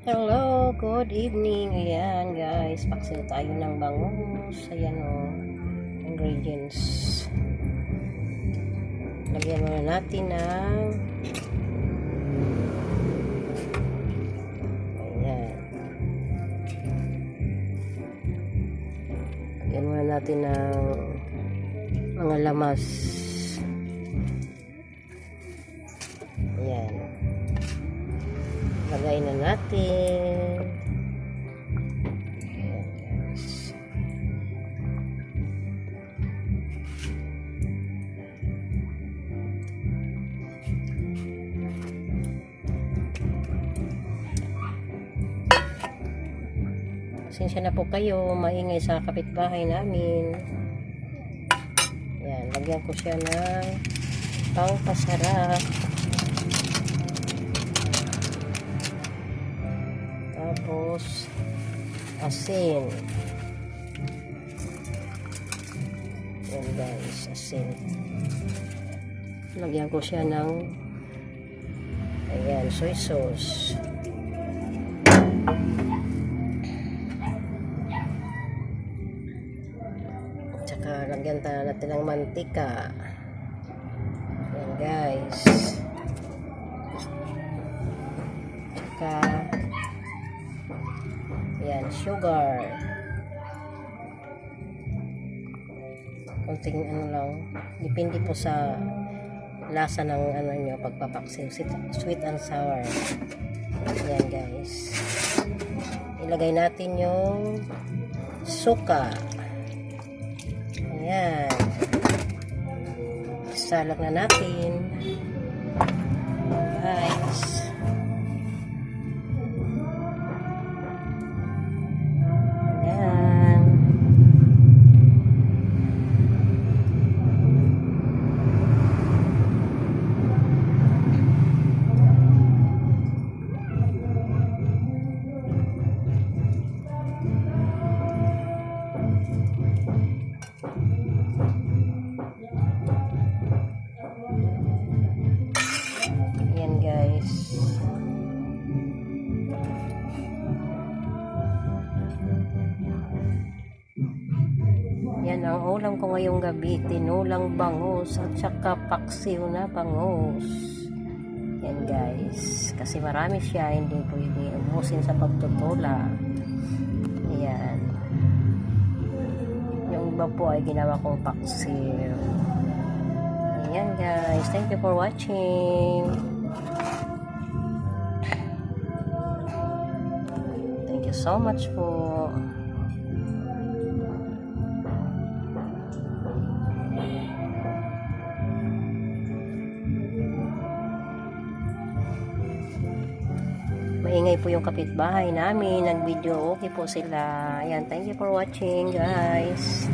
Hello, good evening. Ayan guys, paksiw tayo ng bangus. Ayan o, ingredients. Lagyan muna natin ng ayan. Lagyan muna natin ng mga lamas. Ayan. Lagay na natin. Ayan guys. Pasensya na po kayo, maingay sa kapitbahay namin. Ayan, lagyan ko siya ng pangpasarap. Tapos asin. Yan guys, asin. Lagyan ko siya ng ayan, soy sauce. Tsaka lagyan natin ng mantika. Yan guys. Tsaka yan, sugar. Konting ano lang. Depende po sa lasa ng ano nyo pagpapaksiw. Sweet and sour. Yan guys. Ilagay natin yung suka. Ayan. Salak na natin. Guys. Yan ang ulam ko ngayong gabi, tinulang bangus at saka paksiw na bangus. Yan guys, kasi marami siya, hindi pwede ubusin sa pagtutula. Yan. Yung iba po ay ginawa kong paksiw. Yan guys, thank you for watching. Thank you so much po. Maingay po yung kapitbahay namin. Nag-video okay po sila. Ayan, thank you for watching guys.